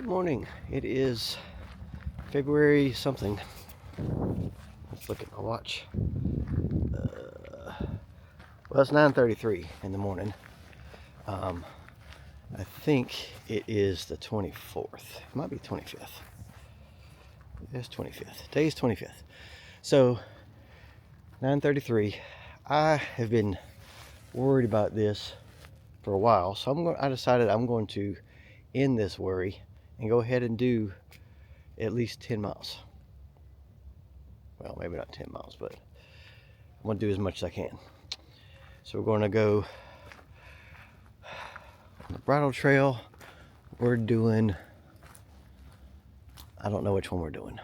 Good morning. It is February something. Let's look at my watch. Well, it's 9:33 in the morning. I think it is the 24th. It might be 25th. It's 25th. Today's 25th. So 9:33. I have been worried about this for a while, so I decided I'm going to end this worry and go ahead and do at least 10 miles. Well, maybe not 10 miles, but I'm going to do as much as I can. So we're going to go on the bridle trail. We're doing, I don't know which one we're doing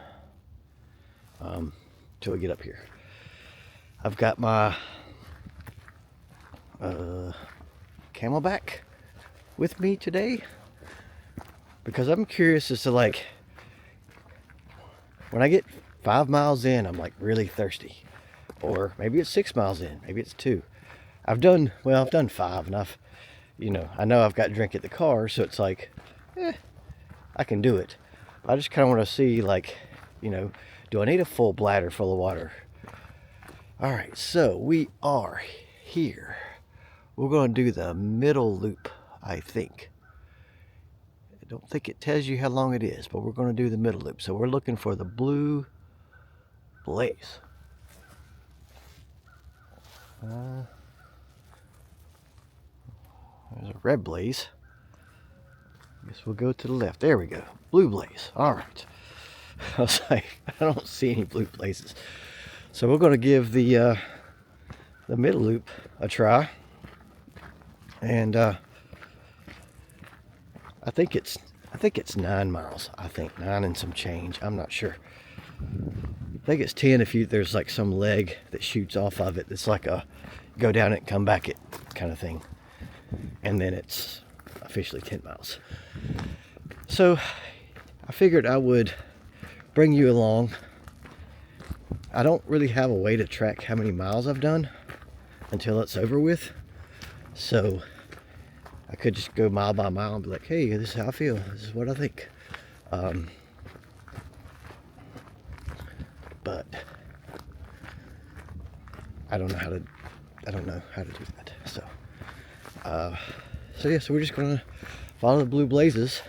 till we get up here. I've got my Camelback with me today because I'm curious as to, like, when I get 5 miles in, I'm like really thirsty, or maybe it's 6 miles in, maybe it's 2. I've done 5, and I know I've got drink at the car, so it's like, I can do it. I just kind of want to see, like, do I need a full bladder full of water? All right, so we are here. We're going to do the middle loop, I think. I don't think it tells you how long it is, but we're going to do the middle loop. So we're looking for the Blue Blaze. There's a Red Blaze. I guess we'll go to the left. There we go. Blue Blaze. All right. I was like, I don't see any blue blazes. So we're going to give the middle loop a try. And I think it's 9 miles. I think 9 and some change. I'm not sure. I think it's 10 if there's like some leg that shoots off of it. It's like a go down it and come back it kind of thing. And then it's officially 10 miles. So I figured I would bring you along. I don't really have a way to track how many miles I've done until it's over with. So I could just go mile by mile and be like, hey, this is how I feel. This is what I think. But I don't know how to do that. So so we're just gonna follow the Blue Blazes,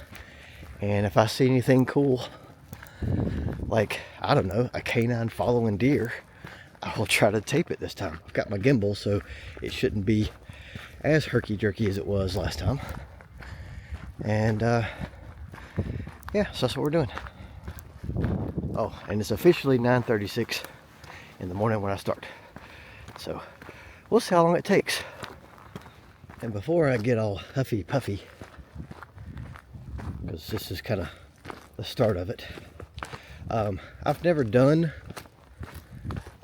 and if I see anything cool, like, I don't know, a canine following deer, I will try to tape it this time. I've got my gimbal, so it shouldn't be as herky-jerky as it was last time. And yeah, so that's what we're doing. Oh, and it's officially 9:36 in the morning when I start. So we'll see how long it takes. And before I get all huffy puffy, because this is kind of the start of it, I've never done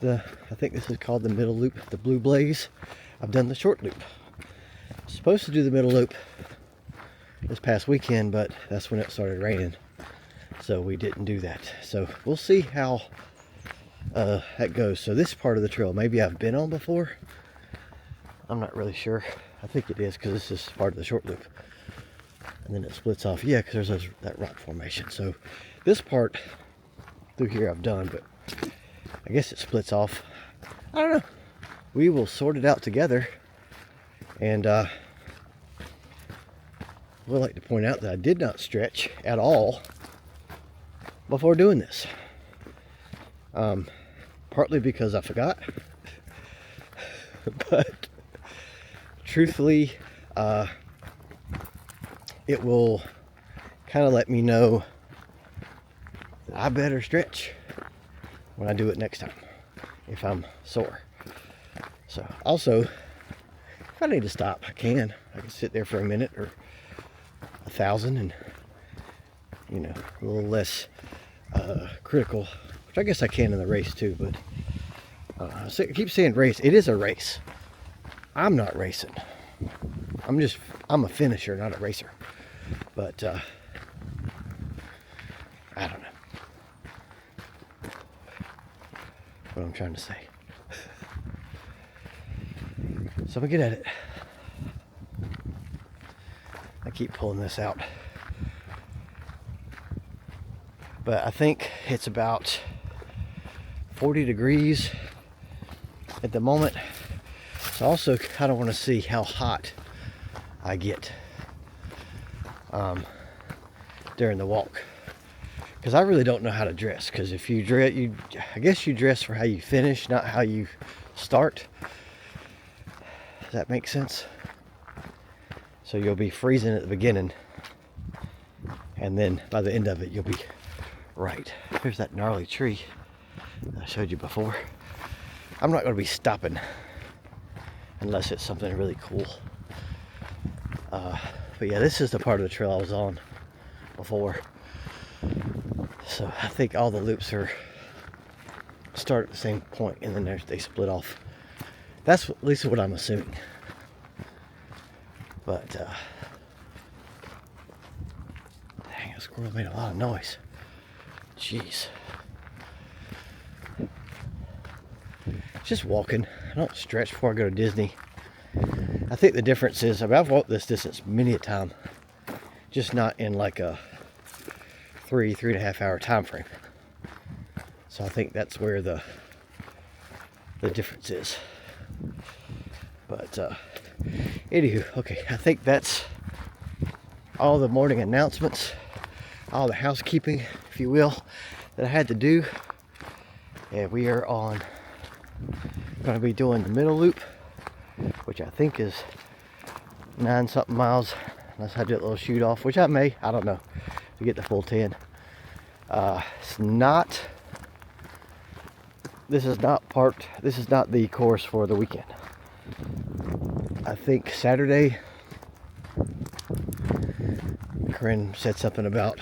I think this is called the middle loop, the Blue Blaze. I've done the short loop. Supposed to do the middle loop this past weekend, but that's when it started raining, so we didn't do that. So we'll see how that goes. So this part of the trail, maybe I've been on before. I'm not really sure. I think it is, because this is part of the short loop, and then it splits off. Yeah, because there's that rock formation. So this part through here I've done, but I guess it splits off. I don't know. We will sort it out together. And would like to point out that I did not stretch at all before doing this. Partly because I forgot, but truthfully, it will kind of let me know that I better stretch when I do it next time if I'm sore. So also, if I need to stop, I can sit there for a minute or 1,000 and, a little less critical, which I guess I can in the race too. But I keep saying race. It is a race. I'm not racing. I'm a finisher, not a racer. But I don't know what I'm trying to say. So I'm gonna get at it. I keep pulling this out but I think it's about 40 degrees at the moment. So I also kind of want to see how hot I get during the walk, because I really don't know how to dress. Because if you dress, I guess you dress for how you finish, not how you start. Does that make sense? So you'll be freezing at the beginning, and then by the end of it, you'll be right. Here's that gnarly tree that I showed you before. I'm not going to be stopping unless it's something really cool. But yeah, this is the part of the trail I was on before. So I think all the loops start at the same point, and then they split off. That's at least what I'm assuming. But dang, that squirrel made a lot of noise. Jeez. Just walking. I don't stretch before I go to Disney. I think the difference is, I've walked this distance many a time, just not in like a 3.5 hour time frame. So I think that's where the difference is. But anywho, okay, I think that's all the morning announcements, all the housekeeping, if you will, that I had to do. And we are going to be doing the middle loop, which I think is 9-something miles, unless I do a little shoot off, which I don't know, to get the full 10. This is not the course for the weekend. I think Saturday, Corinne said something about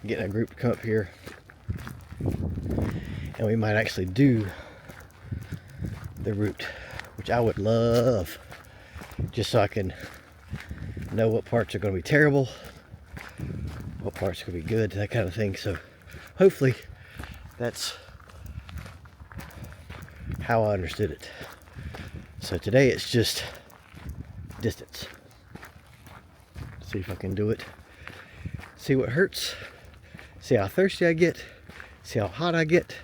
getting a group to come up here, and we might actually do the route, which I would love, just so I can know what parts are going to be terrible, what parts are going to be good, that kind of thing. So hopefully that's how I understood it. So today it's just distance. See if I can do it. See what hurts. See how thirsty I get. See how hot I get.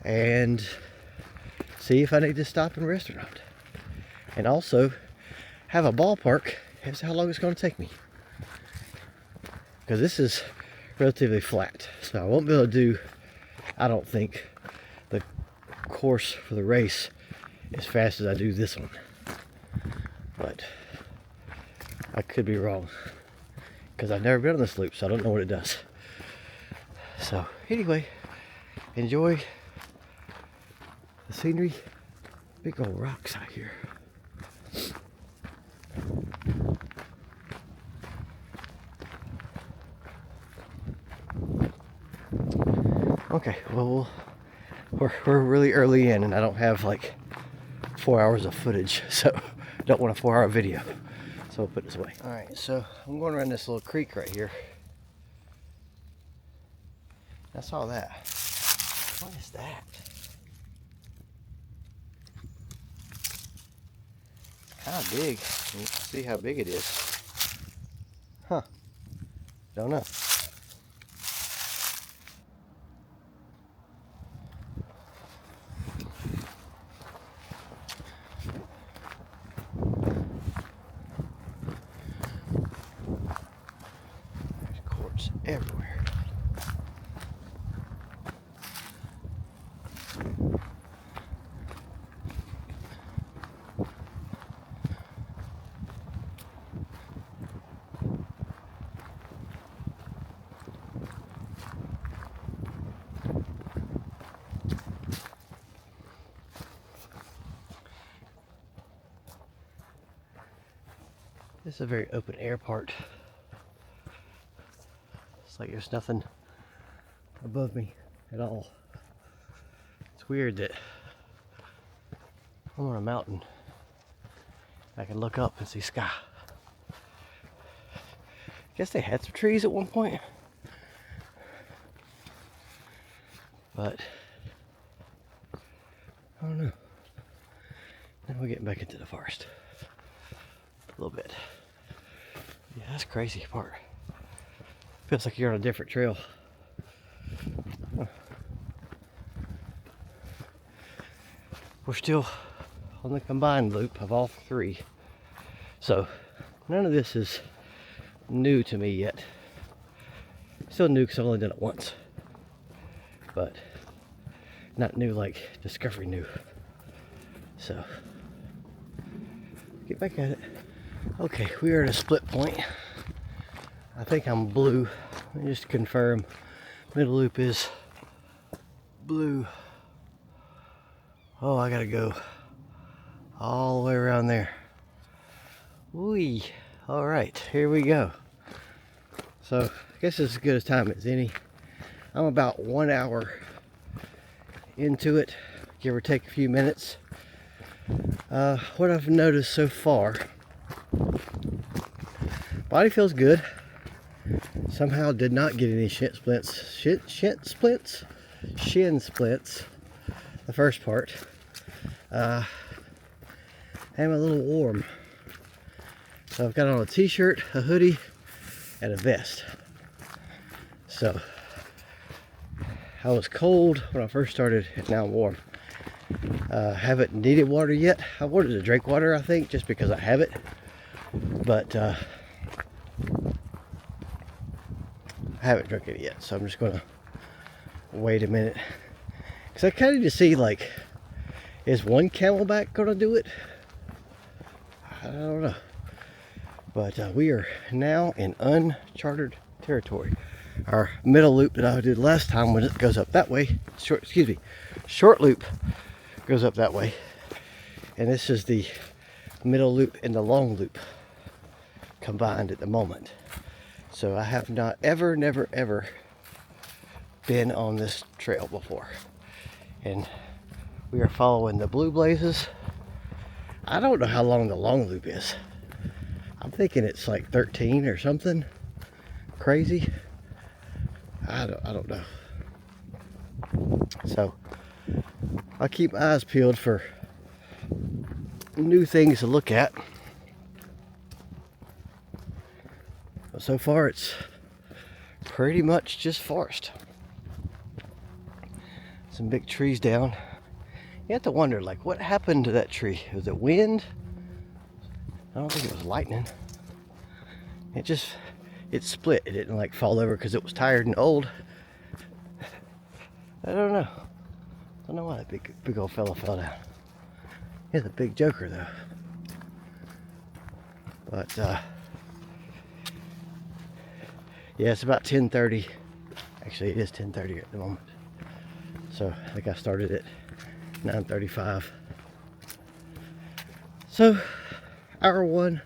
And see if I need to stop and rest or not. And also have a ballpark as to how long it's going to take me. Because this is relatively flat. So I won't be able to do, I don't think, the course for the race as fast as I do this one. But I could be wrong, because I've never been on this loop, so I don't know what it does. So anyway, enjoy the scenery. Big old rocks out here. Okay, well, we're really early in, and I don't have like 4 hours of footage, so don't want a 4-hour video. So I'll put this away. All right, so I'm going around this little creek right here. I saw that. What is that? Kind of big. Let's see how big it is. Huh. Don't know. There's quartz everywhere. This is a very open air part. It's like there's nothing above me at all. It's weird that I'm on a mountain. I can look up and see sky. I guess they had some trees at one point, but I don't know. Now we're getting back into the forest a little bit. Yeah, that's crazy part. Feels like you're on a different trail. We're still on the combined loop of all three. So none of this is new to me yet. Still new because I've only done it once. But not new like Discovery new. So get back at it. Okay, we are at a split point. I think I'm blue. Let me just confirm. Middle loop is blue. Oh, I gotta go all the way around there. Whee! All right, here we go. So I guess it's as good a time as any. I'm about 1 hour into it, give or take a few minutes. What I've noticed so far, body feels good. Somehow did not get any shin splints the first part. I'm a little warm, so I've got on a t-shirt, a hoodie, and a vest. So I was cold when I first started, and now I'm warm. Haven't needed water yet. I wanted to drink water, I think, just because I have it, but I haven't drunk it yet, so I'm just gonna wait a minute, because I kind of need to see, like, is one Camelback gonna do it? I don't know, but we are now in uncharted territory. Our middle loop that I did last time, when it goes up that way, short loop goes up that way, and this is the middle loop and the long loop combined at the moment. So I have not never ever been on this trail before, and we are following the Blue Blazes. I don't know how long the long loop is. I'm thinking it's like 13 or something crazy. I don't know. So I'll keep my eyes peeled for new things to look at. But so far it's pretty much just forest. Some big trees down. You have to wonder, like, what happened to that tree? Was it wind? I don't think it was lightning. It split. It didn't like fall over because it was tired and old. I don't know. I don't know why that big old fella fell down. He's a big joker though. But yeah, it's about 10:30. Actually, it is 10:30 at the moment. So I think I started at 9:35. So hour one,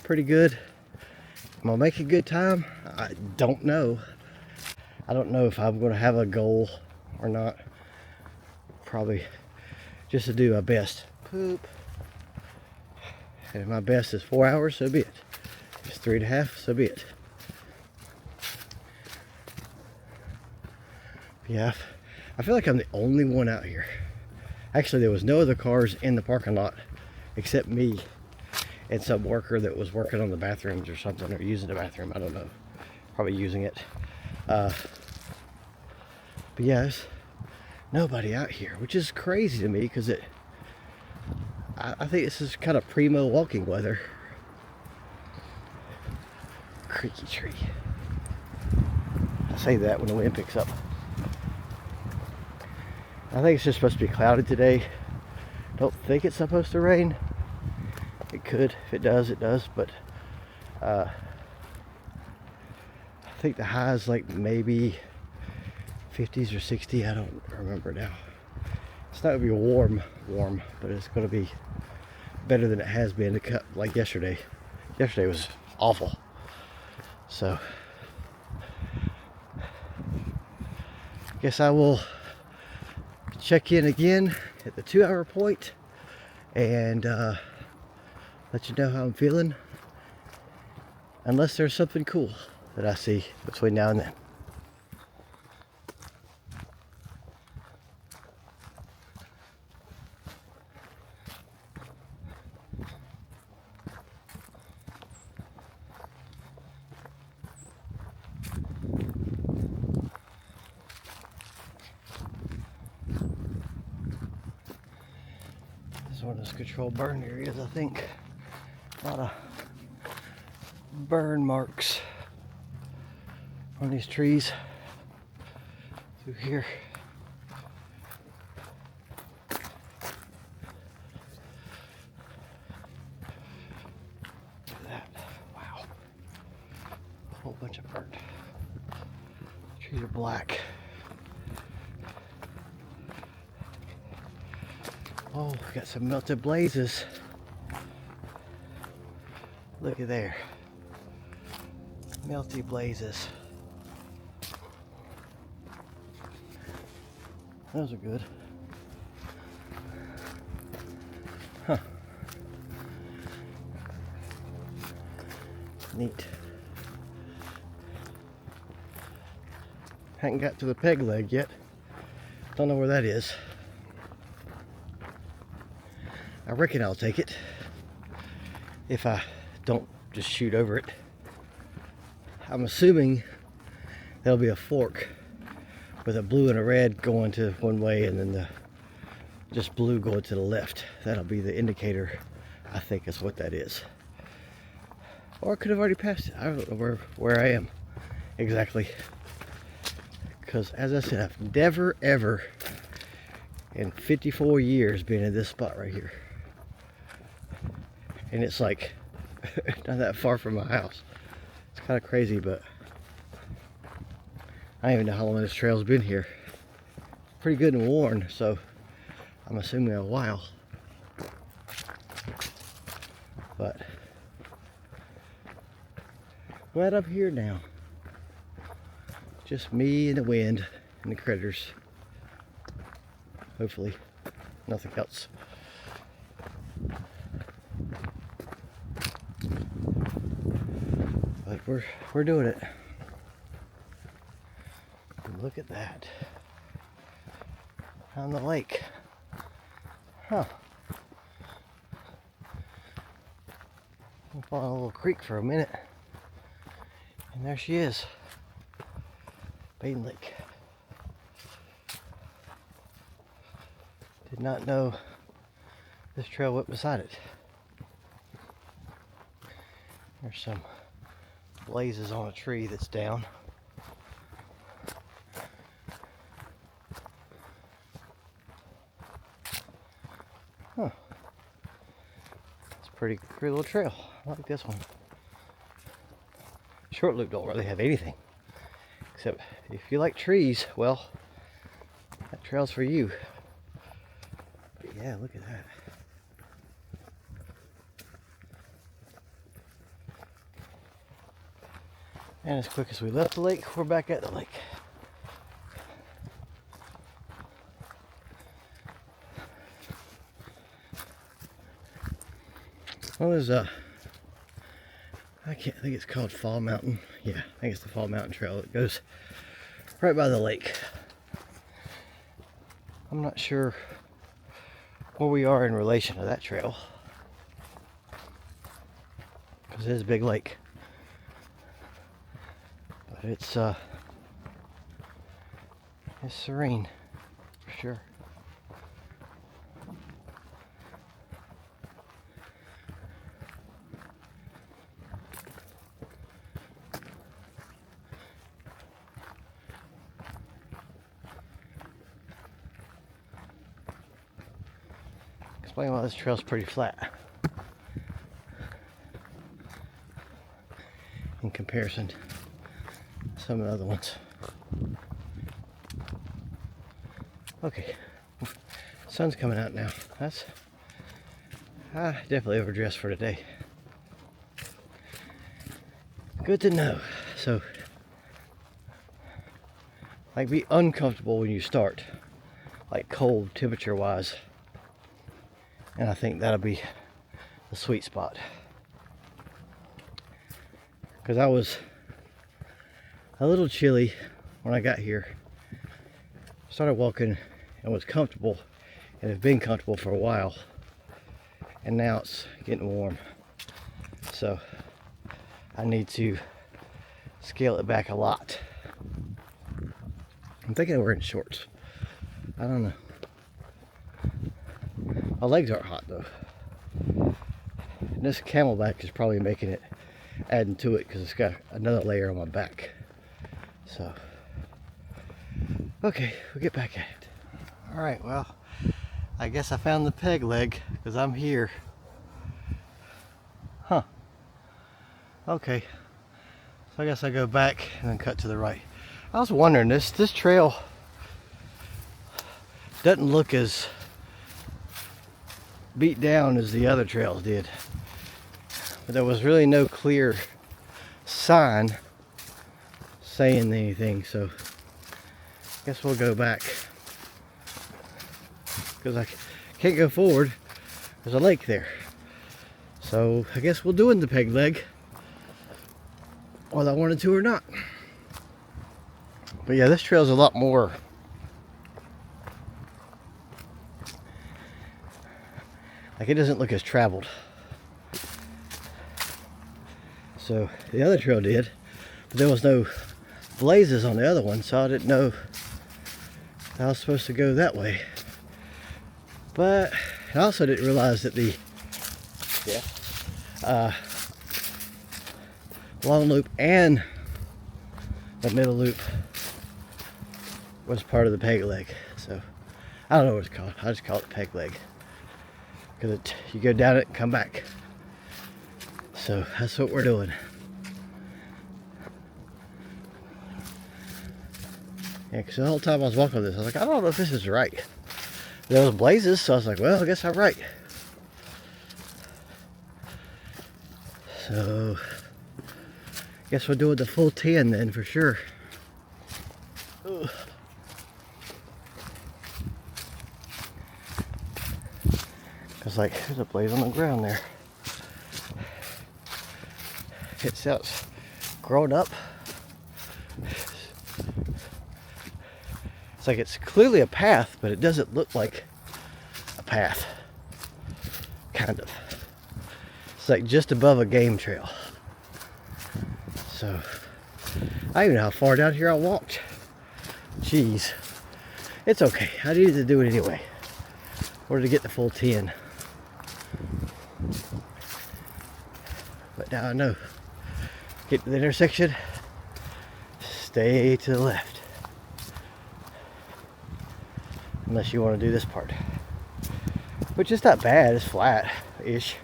pretty good. Am I making good time? I don't know. I don't know if I'm going to have a goal or not. Probably just to do my best. Poop. And if my best is 4 hours, so be it. If it's 3.5, so be it. Yeah, I feel like I'm the only one out here. Actually, there was no other cars in the parking lot except me and some worker that was working on the bathrooms or something, or using the bathroom. I don't know. Probably using it. But yeah, there's nobody out here, which is crazy to me, because I think this is kind of primo walking weather. Creaky tree. I say that when the wind picks up. I think it's just supposed to be cloudy today. Don't think it's supposed to rain. It could. If it does, it does. But I think the high is like maybe 50s or 60. I don't remember now. It's not going to be warm, but it's going to be better than it has been to cut like yesterday. Yesterday was awful. So guess I will check in again at the 2 hour point and let you know how I'm feeling, unless there's something cool that I see between now and then. one of those controlled burn areas, I think. A lot of burn marks on these trees through here. Look at that. Wow. A whole bunch of burnt. The trees are black. Oh, we got some melted blazes. Look at there. Melty blazes. Those are good. Huh. Neat. Hadn't got to the peg leg yet. Don't know where that is. I reckon I'll take it if I don't just shoot over it. I'm assuming there'll be a fork with a blue and a red going to one way and then the just blue going to the left. That'll be the indicator, I think is what that is. Or I could have already passed it. I don't know where I am exactly. Because as I said, I've never ever in 54 years been in this spot right here. And it's like not that far from my house. It's kind of crazy, but I don't even know how long this trail's been here. Pretty good and worn, so I'm assuming a while. But right up here now. Just me and the wind and the critters. Hopefully, nothing else. But we're doing it. And look at that. On the lake. Huh. I'm following a little creek for a minute. And there she is. Baden Lake. Did not know this trail went beside it. There's some blazes on a tree that's down. Huh. It's a pretty little trail. I like this one. Short loop don't really have anything. Except if you like trees, well, that trail's for you. But yeah, look at that. And as quick as we left the lake, we're back at the lake. Well, there's I think it's called Fall Mountain. Yeah, I think it's the Fall Mountain Trail that goes right by the lake. I'm not sure where we are in relation to that trail, because it is a big lake. But it's serene for sure. Explain why this trail's pretty flat in comparison to some of the other ones. Okay, sun's coming out now. I definitely overdressed for today. Good to know. So, like, be uncomfortable when you start, like cold temperature wise. And I think that'll be the sweet spot. Because I was a little chilly when I got here. Started walking and was comfortable and have been comfortable for a while. And now it's getting warm. So I need to scale it back a lot. I'm thinking of wearing shorts. I don't know. My legs aren't hot though. And this Camelback is probably making it, adding to it, because it's got another layer on my back. So, okay, we'll get back at it. All right, well, I guess I found the peg leg because I'm here. Huh. Okay. So I guess I go back and then cut to the right. I was wondering, this trail doesn't look as beat down as the other trails did. But there was really no clear sign saying anything, so I guess we'll go back. Because I can't go forward. There's a lake there. So I guess we'll do in the peg leg, whether I wanted to or not. But yeah, this trail's a lot more like, it doesn't look as traveled. So the other trail did, but there was no blazes on the other one, so I didn't know I was supposed to go that way. But I also didn't realize that the long loop and the middle loop was part of the peg leg. So I don't know what it's called. I just call it peg leg because you go down it and come back. So that's what we're doing. Yeah, because the whole time I was walking this, I was like, I don't know if this is right. There was blazes, so I was like, well, I guess I'm right. So, guess we're doing the full 10 then for sure. Ugh. Cause like, there's a blaze on the ground there. It's out, grown up. It's like it's clearly a path, but it doesn't look like a path. Kind of. It's like just above a game trail. So, I don't even know how far down here I walked. Jeez. It's okay. I needed to do it anyway. Or to get the full 10. But now I know. Get to the intersection. Stay to the left. Unless you want to do this part. Which is not bad. It's flat-ish.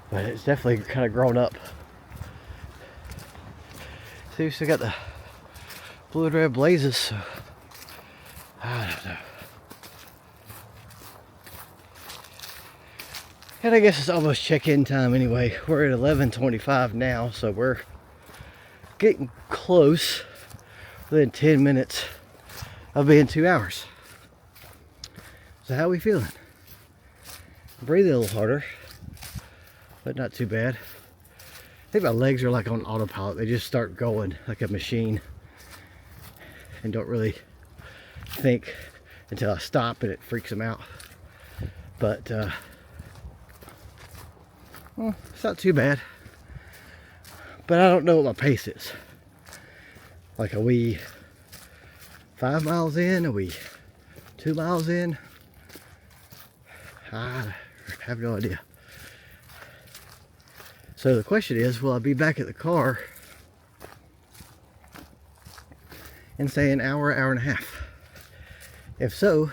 But it's definitely kind of grown up. See, we still got the blue and red blazes, so I don't know. And I guess it's almost check-in time anyway. We're at 11:25 now, so we're getting close, within 10 minutes of being 2 hours. So how are we feeling? Breathing a little harder, but not too bad. I think my legs are like on autopilot. They just start going like a machine and don't really think until I stop and it freaks them out. But well, it's not too bad. But I don't know what my pace is. Like, are we 5 miles in? Are we 2 miles in? I have no idea. So the question is, will I be back at the car in say an hour, hour and a half? If so,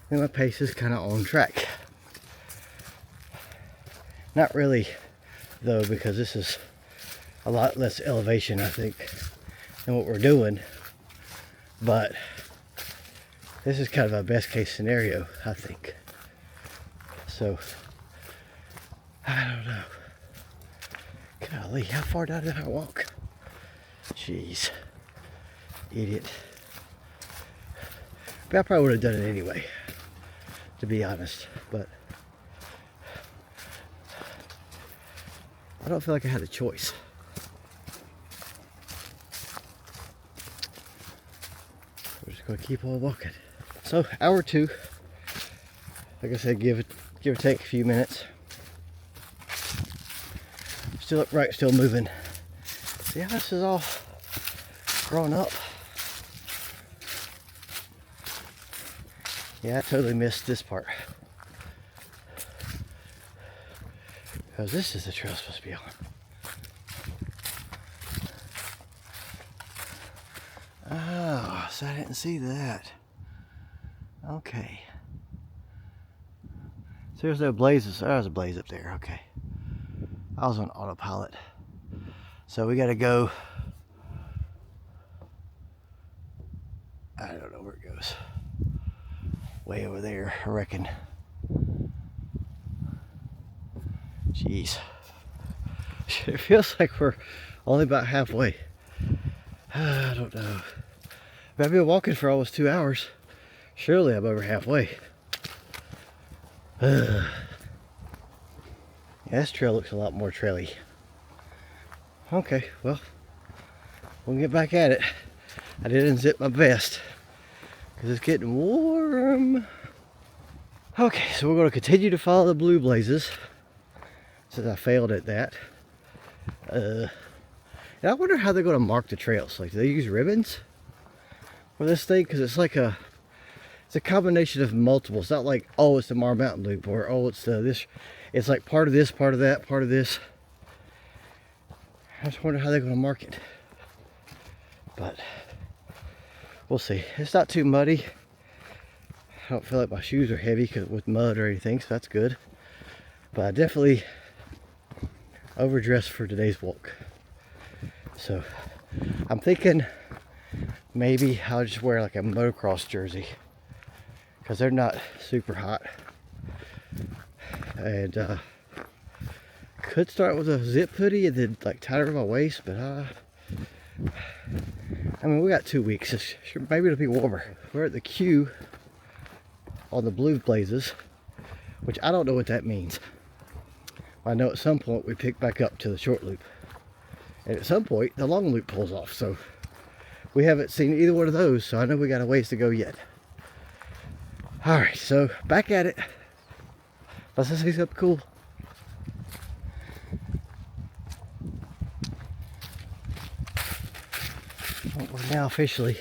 then my pace is kind of on track. Not really though, because this is a lot less elevation, I think, than what we're doing. But this is kind of a best case scenario, I think. So, I don't know. Golly, how far down did I walk? Jeez. Idiot. But I probably would have done it anyway, to be honest. But I don't feel like I had a choice. We're just going to keep on walking. So, hour 2. Like I said, give or take a few minutes. Still upright, still moving. See how this is all grown up? Yeah, I totally missed this part. Because this is the trail I'm supposed to be on. Oh, so I didn't see that. Okay. So there's no blazes. Oh, there's a blaze up there. Okay. I was on autopilot. So we gotta go. I don't know where it goes. Way over there, I reckon. Jeez. It feels like we're only about halfway. I don't know. But I've been walking for almost 2 hours. Surely I'm over halfway. Yeah, this trail looks a lot more traily. Okay, well, we'll get back at it. I did unzip my vest because it's getting warm. Okay, so we're going to continue to follow the blue blazes since I failed at that. And I wonder how they're going to mark the trails. Like, do they use ribbons for this thing? Because it's like it's a combination of multiple. It's not like, oh, it's the Mar Mountain Loop, or oh, it's this. It's like part of this, part of that, part of this. I just wonder how they're going to mark it. But we'll see. It's not too muddy. I don't feel like my shoes are heavy with mud or anything, so that's good. But I definitely overdressed for today's walk. So I'm thinking maybe I'll just wear like a motocross jersey because they're not super hot. And could start with a zip hoodie and then like tie it around my waist, but I mean, we got 2 weeks. Maybe it'll be warmer. We're at the queue on the blue blazes, which I don't know what that means. I know at some point we pick back up to the short loop, and at some point the long loop pulls off. So we haven't seen either one of those, so I know we got a ways to go yet. All right, so back at it. Let's see something cool. Well, we're now officially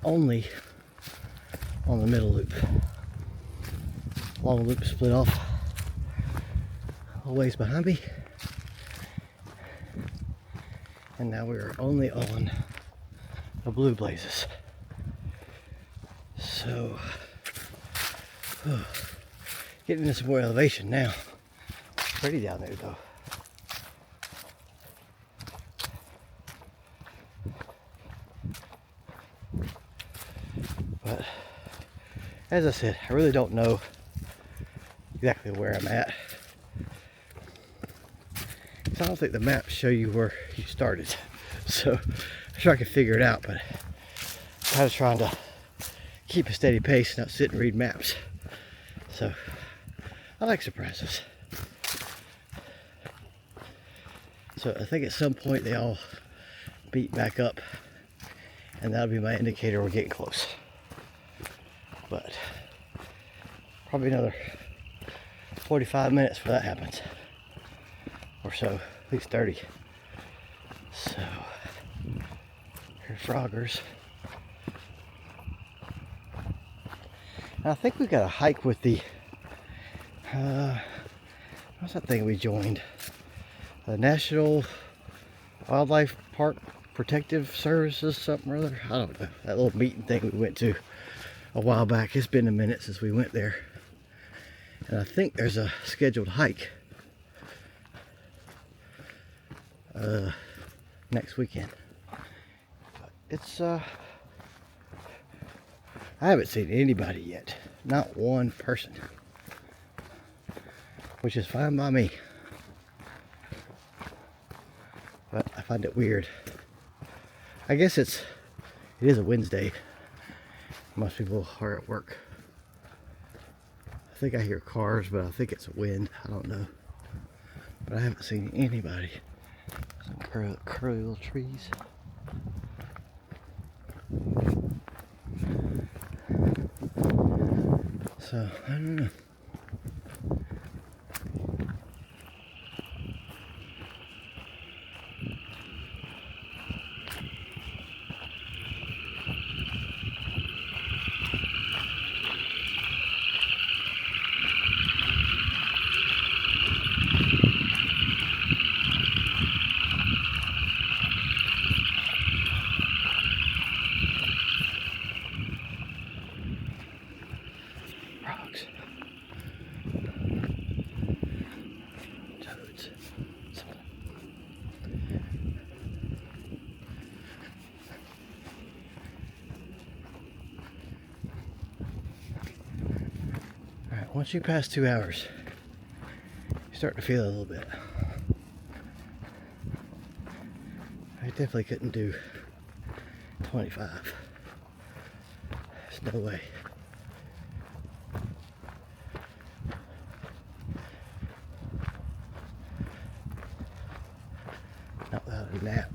only on the middle loop. Long loop split off a ways behind me. And now we're only on the blue blazes. So, getting into some more elevation now. Pretty down there though. But as I said, I really don't know exactly where I'm at. I don't think the maps show you where you started. So I'm sure I can figure it out, but I'm kind of trying to keep a steady pace, not sit and read maps. So I like surprises. So I think at some point they all beat back up, and that'll be my indicator we're getting close. But probably another 45 minutes before that happens, or so, at least 30. So here's Froggers. And I think we've got a hike with the what's that thing we joined? The National Wildlife Park Protective Services, something or other. I don't know. That little meeting thing we went to a while back. It's been a minute since we went there. And I think there's a scheduled hike next weekend. It's I haven't seen anybody yet. Not one person. Which is fine by me. But I find it weird. I guess it is a Wednesday. Most people are at work. I think I hear cars, but I think it's wind. I don't know. But I haven't seen anybody. Some curly little trees. So, I don't know. Alright, once you pass 2 hours, you start to feel it a little bit. I definitely couldn't do 25. There's no way. Not without a nap.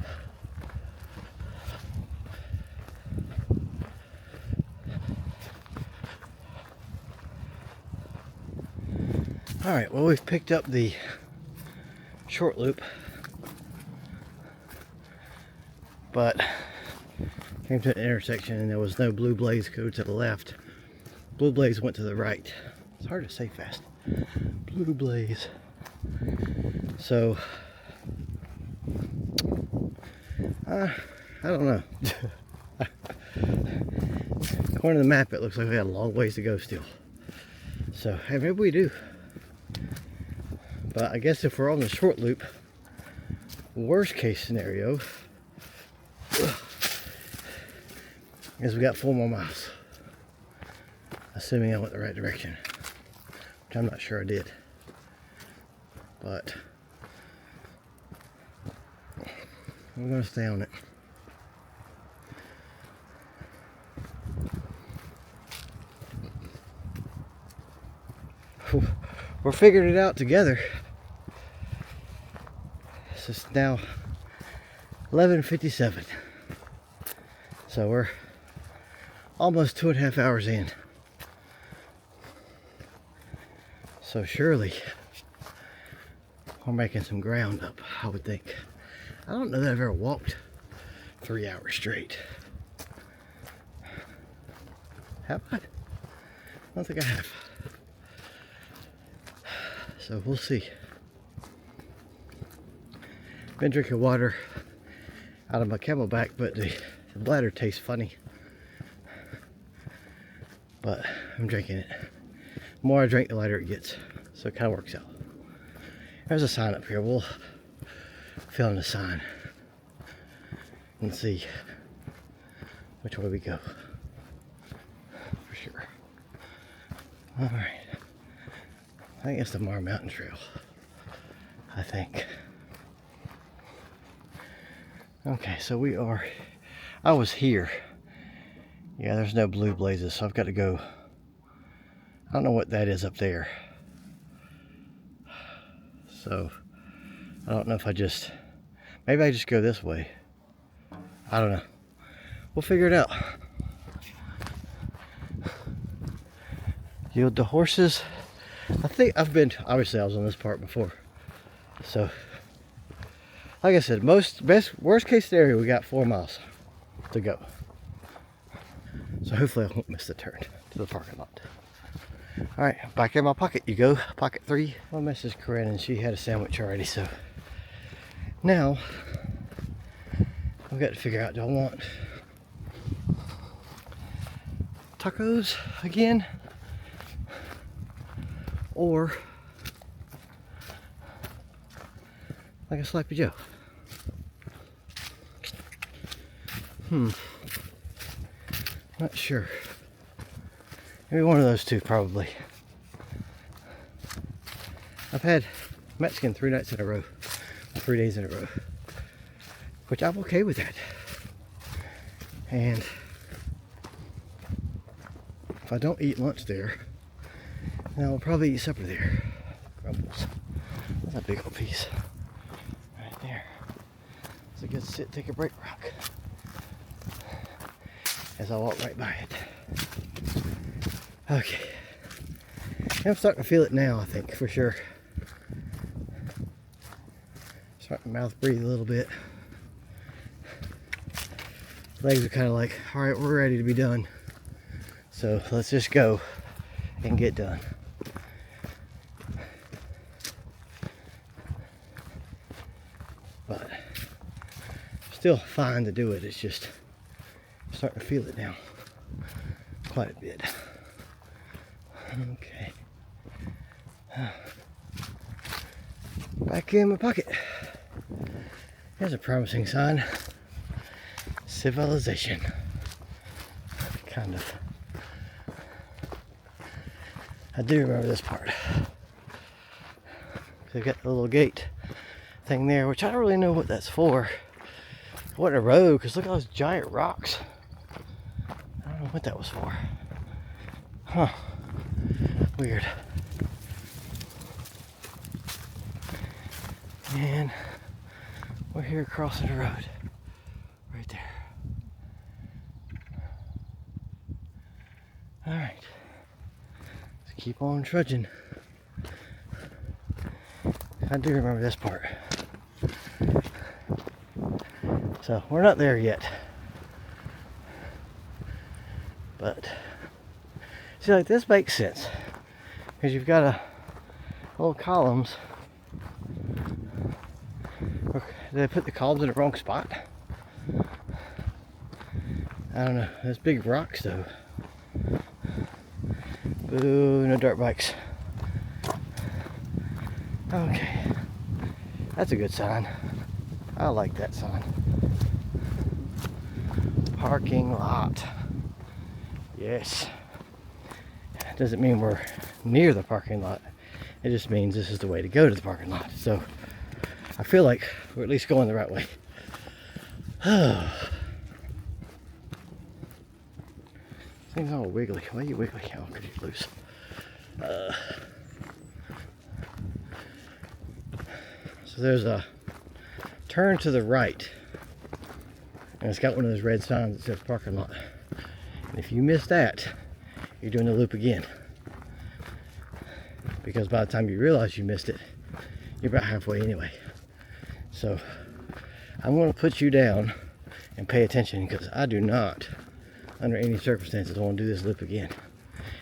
Alright, well, we've picked up the short loop, but came to an intersection and there was no Blue Blaze go to the left. Blue Blaze went to the right. It's hard to say fast. Blue Blaze. So, I don't know. According to the map, it looks like we got a long ways to go still. So, hey, maybe we do. But I guess if we're on the short loop, worst case scenario is we got 4 more miles. Assuming I went the right direction, which I'm not sure I did. But I'm gonna stay on it. We're figuring it out together. This is now 11:57. So we're almost 2.5 hours in. So surely we're making some ground up, I would think. I don't know that I've ever walked 3 hours straight. Have I? I don't think I have. So we'll see. Been drinking water out of my Camelback, but the bladder tastes funny. But I'm drinking it. The more I drink, the lighter it gets. So it kind of works out. There's a sign up here. We'll fill in the sign and see which way we go. For sure. Alright. I think it's the Mar Mountain Trail. I think. Okay, so we are, I was here. Yeah, there's no Blue Blazes, so I've got to go. I don't know what that is up there. So, I don't know if maybe I just go this way. I don't know. We'll figure it out. The horses, I think obviously I was on this part before. So, like I said, worst case scenario, we got 4 miles to go. So hopefully I won't miss the turn to the parking lot. All right, back in my pocket you go, pocket 3. I messaged Corinne and she had a sandwich already, so now I've got to figure out, do I want tacos again? Or like a Sloppy Joe? Not sure. Maybe one of those two, probably. I've had Mexican 3 nights in a row, 3 days in a row, which I'm okay with that. And if I don't eat lunch there, then I'll probably eat supper there. Grumbles. That's a big old piece. Right there. It's a good sit, take a break rock. As I walk right by it. Okay. I'm starting to feel it now, I think, for sure. Starting to mouth breathe a little bit. Legs are kind of like, all right, we're ready to be done. So let's just go and get done. But still fine to do it. It's just I'm starting to feel it now quite a bit. Okay. Back in my pocket. Here's a promising sign. Civilization. Kind of. I do remember this part. They've got the little gate thing there, which I don't really know what that's for. What a road, because look at those giant rocks. I don't know what that was for. Huh. Weird. And we're here crossing the road. Right there. Alright. Let's keep on trudging. I do remember this part. So we're not there yet. But see, like, this makes sense. Because you've got a little columns. Did they put the columns in the wrong spot? I don't know. There's big rocks though. Boo, no dirt bikes. Okay. That's a good sign. I like that sign. Parking lot. Yes. Doesn't mean we're near the parking lot. It just means this is the way to go to the parking lot. So I feel like we're at least going the right way. Thing's all wiggly. Why are you wiggly? Oh, because you're loose. So there's a turn to the right. And it's got one of those red signs that says parking lot. And if you miss that, you're doing the loop again. Because by the time you realize you missed it, you're about halfway anyway. So I'm going to put you down and pay attention, because I do not, under any circumstances, want to do this loop again.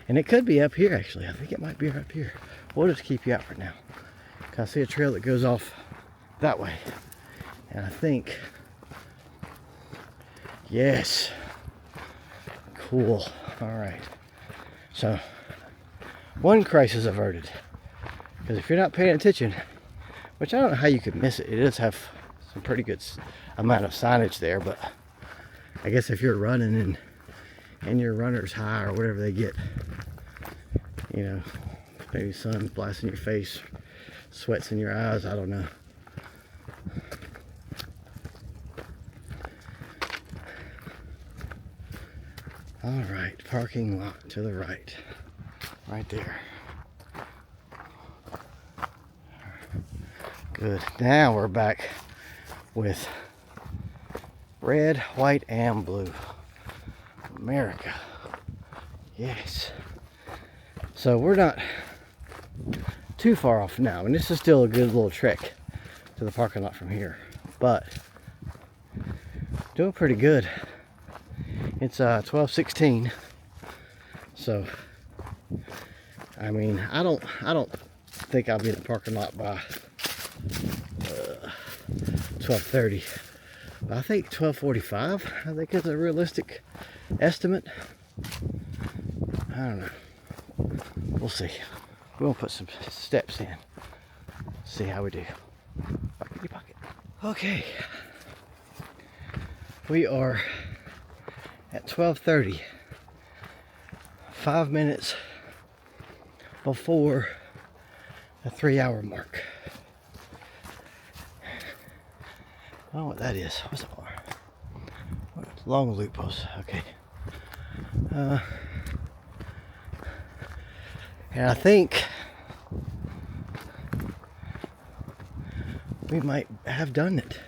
And it could be up here, actually. I think it might be up here. We'll just keep you out for now. Because I see a trail that goes off that way. And I think, yes. Cool. All right. So, one crisis averted. Because if you're not paying attention, which I don't know how you could miss it. It does have some pretty good amount of signage there, but I guess if you're running and your runner's high or whatever they get, you know, maybe sun blasting your face, sweats in your eyes, I don't know. All right, parking lot to the right, right there. Good. Now we're back with red, white, and blue. America. Yes. So we're not too far off now, and this is still a good little trek to the parking lot from here, but doing pretty good. It's 12:16, so I mean, I don't think I'll be in the parking lot by 12:30. I think 12:45. I think it's a realistic estimate. I don't know. We'll see. We're gonna put some steps in. See how we do. Pockety pocket. Okay. We are at 12:30. 5 minutes before the 3-hour mark. I don't know what that is. What's it for? Long loop was. Okay. And I think we might have done it.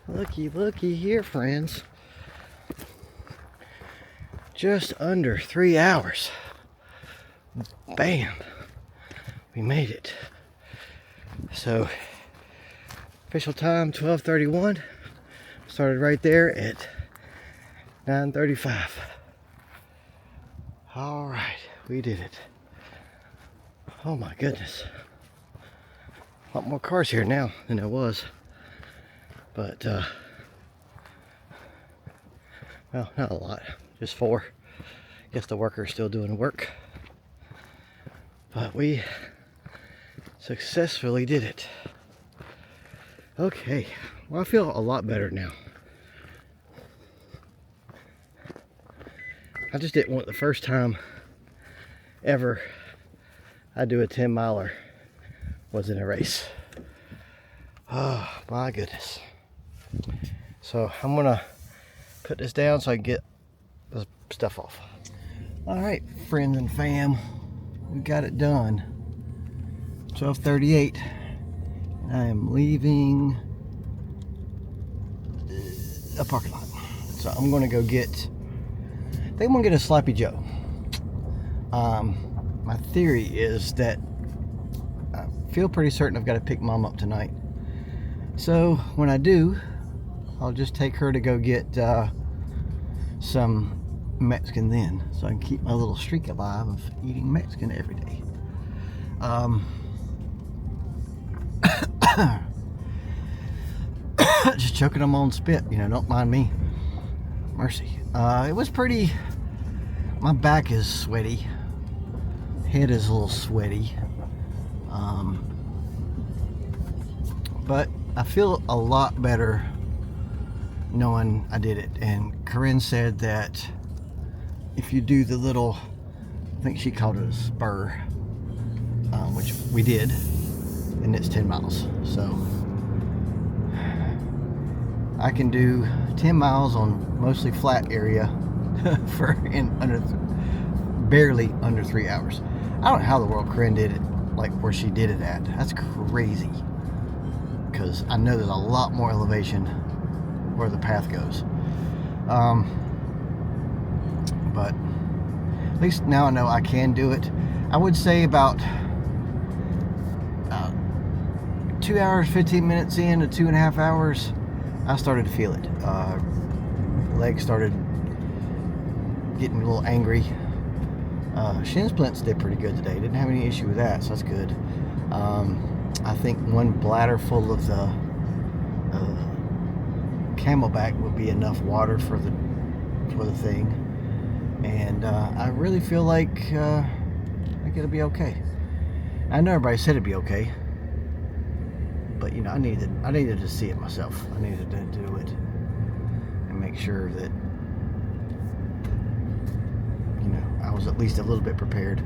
Looky, looky here, friends. Just under 3 hours. Bam. We made it. So, official time 12:31. Started right there at 9:35. All right, we did it. Oh my goodness. A lot more cars here now than there was. But, well, not a lot. Just 4. Guess the workers still doing work. But we successfully did it. Okay, well, I feel a lot better now. I just didn't want the first time ever I do a 10 miler was in a race. Oh my goodness. So I'm gonna put this down so I can get the stuff off. All right, friends and fam, we got it done. 12:38. I am leaving a parking lot. So I'm gonna go get, I think I'm gonna get a Sloppy Joe. My theory is that I feel pretty certain I've got to pick Mom up tonight. So when I do, I'll just take her to go get some Mexican then, so I can keep my little streak alive of eating Mexican every day. Just choking them on spit, you know, don't mind me. Mercy. It was pretty, my back is sweaty, head is a little sweaty, but I feel a lot better knowing I did it. And Corinne said that if you do the little, I think she called it a spur, which we did, and it's 10 miles. So I can do 10 miles on mostly flat area for barely under 3 hours. I don't know how the world Corinne did it, like where she did it at. That's crazy, because I know there's a lot more elevation where the path goes. But at least now I know I can do it. I would say about 2 hours, 15 minutes in to 2.5 hours, I started to feel it. Legs started getting a little angry. Shin splints did pretty good today. Didn't have any issue with that, so that's good. I think one bladder full of the Camelback would be enough water for the thing, and I really feel like it'll be okay. I know everybody said it'd be okay, but you know, I needed to see it myself. I needed to do it and make sure that, you know, I was at least a little bit prepared.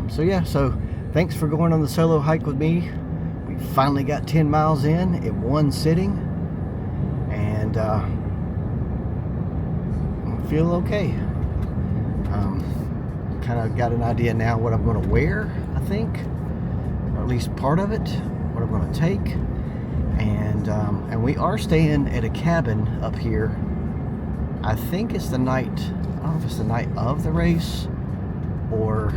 So yeah, so thanks for going on the solo hike with me. We finally got 10 miles in one sitting, and I feel okay. Kind of got an idea now what I'm going to wear, I think, or at least part of it, what I'm going to take. And we are staying at a cabin up here. I think it's the night, I don't know if it's the night of the race or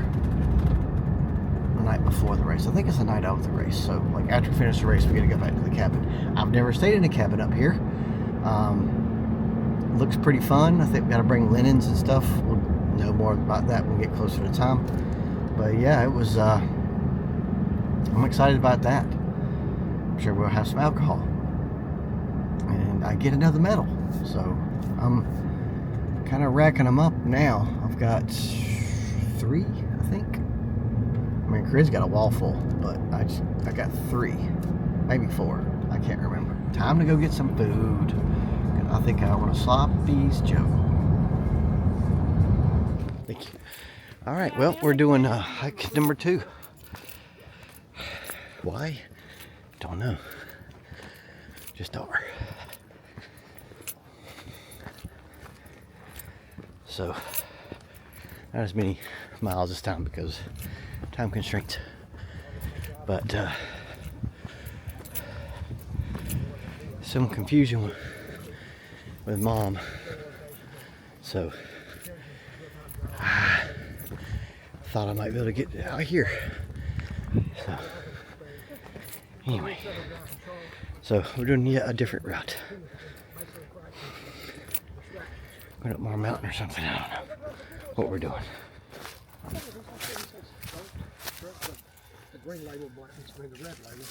the night before the race. I think it's the night of the race. So like after we finish the race, we got to go back to the cabin. I've never stayed in a cabin up here. Looks pretty fun. I think we got to bring linens and stuff. We'll know more about that when we get closer to time. But yeah, it was, I'm excited about that. I'm sure we'll have some alcohol. And I get another medal. So I'm kind of racking them up now. I've got 3, I think. I mean, Corinne's got a wall full, but I got 3, maybe 4. I can't remember. Time to go get some food. I think I want a Sloppy's Joe. Thank you. All right, well, we're doing hike number 2. Why? Don't know. Just are. So, not as many miles this time because time constraints. But some confusion with Mom. So I thought I might be able to get out here. So anyway, so we're doing yet a different route. Going up more mountain or something. I don't know what we're doing. The green label, but it's been the red label.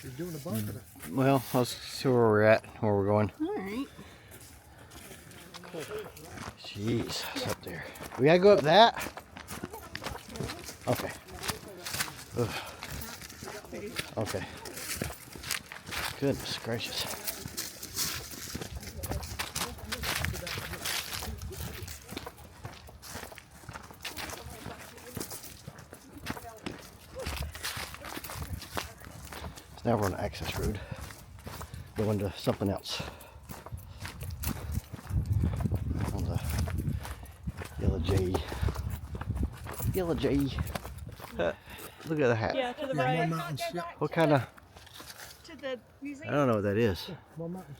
You're doing a bunch of it. Well, let's see where we're at, where we're going. All right. Cool. Jeez, it's up there. We gotta go up that? Okay. Ugh. Okay. Goodness gracious. So now we're on an access road going to something else. On the Yellow J. Yellow J. Look at the hat. Yeah, to the Yeah, right. more mountains. Yeah, What kind of, To the I museum. don't know what that is. more mountains.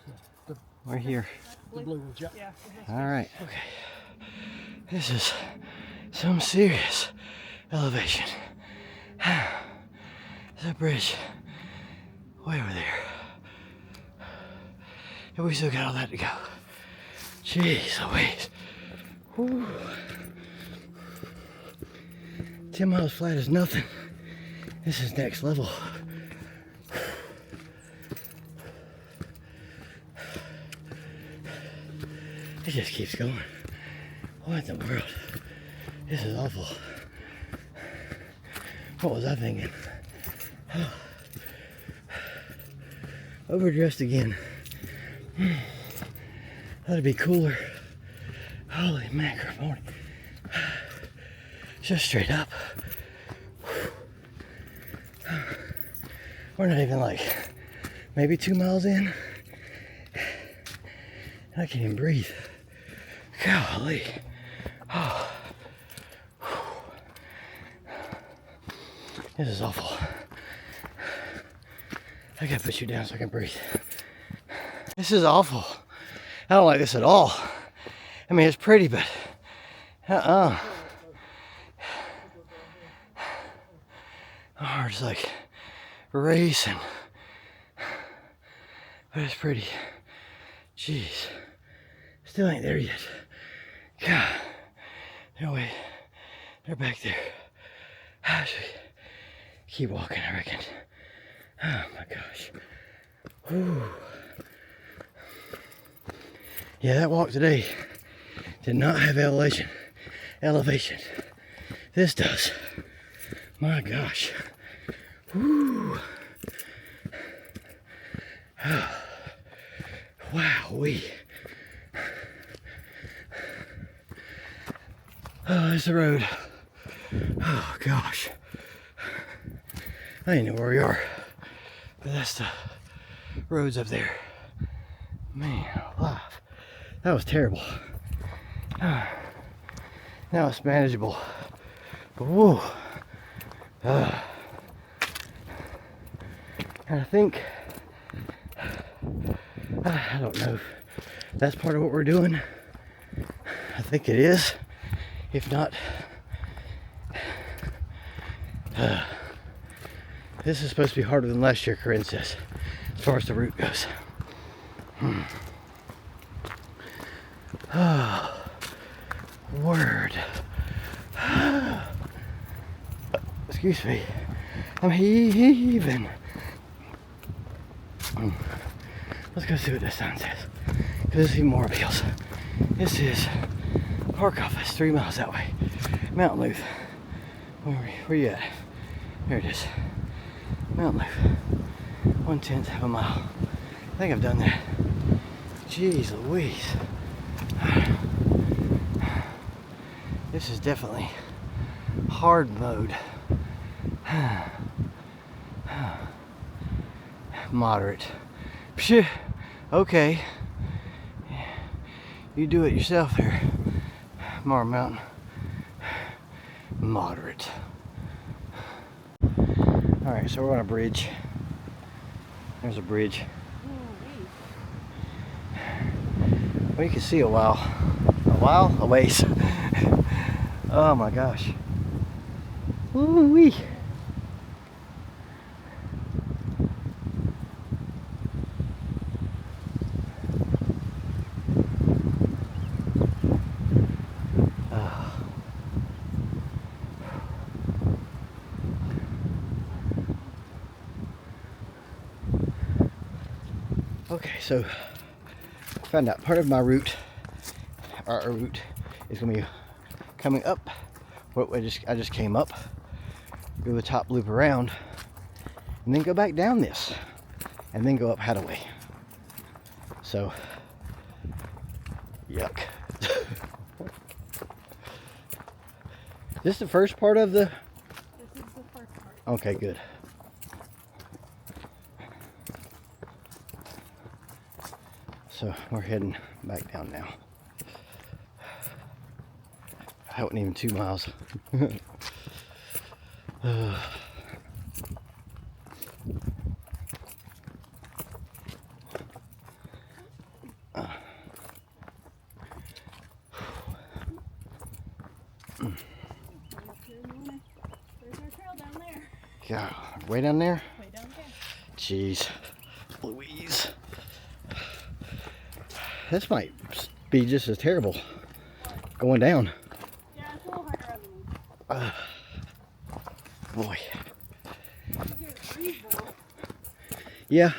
Yeah. We're here. The blue ones. Yeah. Yeah. All right. Okay. This is some serious elevation. There's a bridge way over there. And we still got all that to go. Jeez Louise. Whew. 10 miles flat is nothing. This is next level. It just keeps going. What in the world? This is awful. What was I thinking? Overdressed again. That'd be cooler. Holy macaroni. Just straight up. We're not even like maybe 2 miles in. I can't even breathe. Golly. Oh. This is awful. I gotta put you down so I can breathe. This is awful. I don't like this at all. I mean, it's pretty, but my heart's like racing. But it's pretty. Jeez. Still ain't there yet. God. No way. They're back there. I should keep walking, I reckon. Oh my gosh. Whew. Yeah, that walk today did not have elevation. This does. My gosh. Whew. Oh. Wowee. Oh, there's the road. Oh gosh. I didn't know where we are. But that's the roads up there. Man alive. That was terrible. Now it's manageable. But whoa. And I think, I don't know if that's part of what we're doing. I think it is. If not, this is supposed to be harder than last year, Corinne says, as far as the route goes. Oh, word. Excuse me. I'm heaving. Let's go see what this sign says, because this even more appeals. This is Park Office, 3 miles that way. Mountain Loop. Where you at? There it is. Mountain Loop. 1/10 of a mile. I think I've done that. Jeez Louise. This is definitely hard mode. Moderate. Phew. Okay. You do it yourself there, Mar Mountain. Moderate. Alright, so we're on a bridge. There's a bridge. Well, you can see a ways. Oh my gosh. Woo-wee. Okay, so I found out part of my route, our route, is going to be coming up. I just came up, go the top loop around, and then go back down this. and then go up Hadaway. So, yuck. Is this the first part of the? This is the first part. Okay, good. So we're heading back down now. That wasn't even 2 miles. There's our trail down there. Yeah, way down there? Way down there. Jeez, Louise. This might be just as terrible going down. Yeah, it's a little harder on the Boy. You get breathe though. Yeah.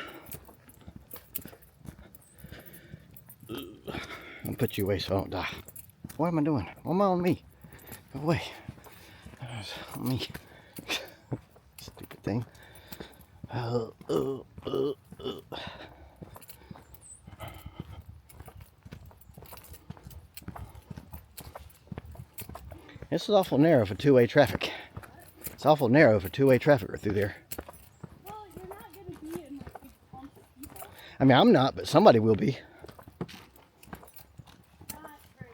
I'll put you away so I don't die. What am I doing? What am I on me? Go away. That's on me. Stupid thing. This is awful narrow for two-way traffic. It's awful narrow for two-way traffic through there. Well, you're not going to be in like big clumps of people. I mean, I'm not, but somebody will be. Not very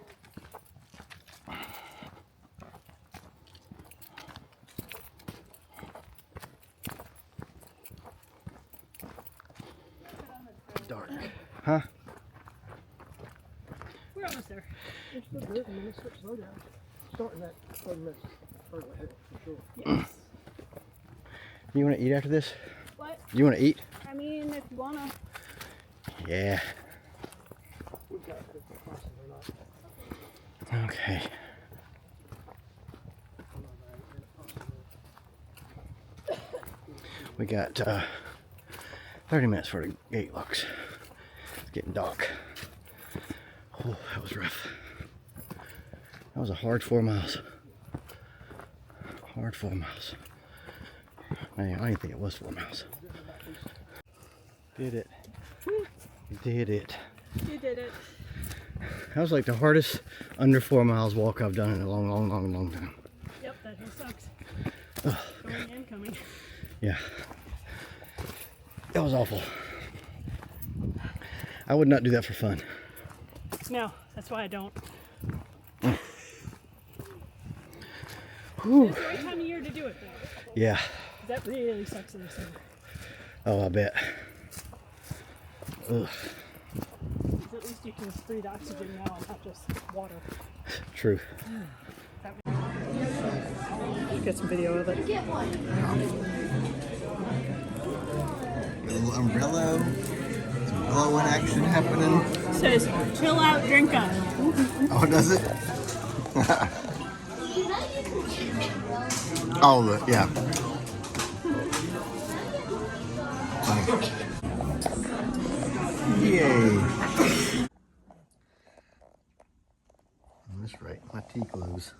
Dark. Huh? We're almost there. It's still good. I mean, it's slow down. Starting that 30 minutes further ahead for sure. Yes. You want to eat after this? What? You want to eat? I mean, if you want to. Yeah. We've got to possibly not. Okay. We got 30 minutes for the gate locks. It's getting dark. Oh, that was rough. That was a hard 4 miles. Hard 4 miles. I didn't think it was 4 miles. Did it. Did it. You did it. That was like the hardest under 4 miles walk I've done in a long, long, long, long time. Yep, that hill sucks. Going and coming. Yeah. That was awful. I would not do that for fun. No, that's why I don't. Whew. It's the right time of year to do it though. Yeah. That really sucks in the summer. Oh, I bet. Ugh. 'Cause at least you can breathe oxygen now and not just water. True. Get some video of it. Little umbrella, some blowing action happening. Says, chill out, drink up. Oh, does it? Oh, yeah. Funny. Yay. On this right, my tea clothes.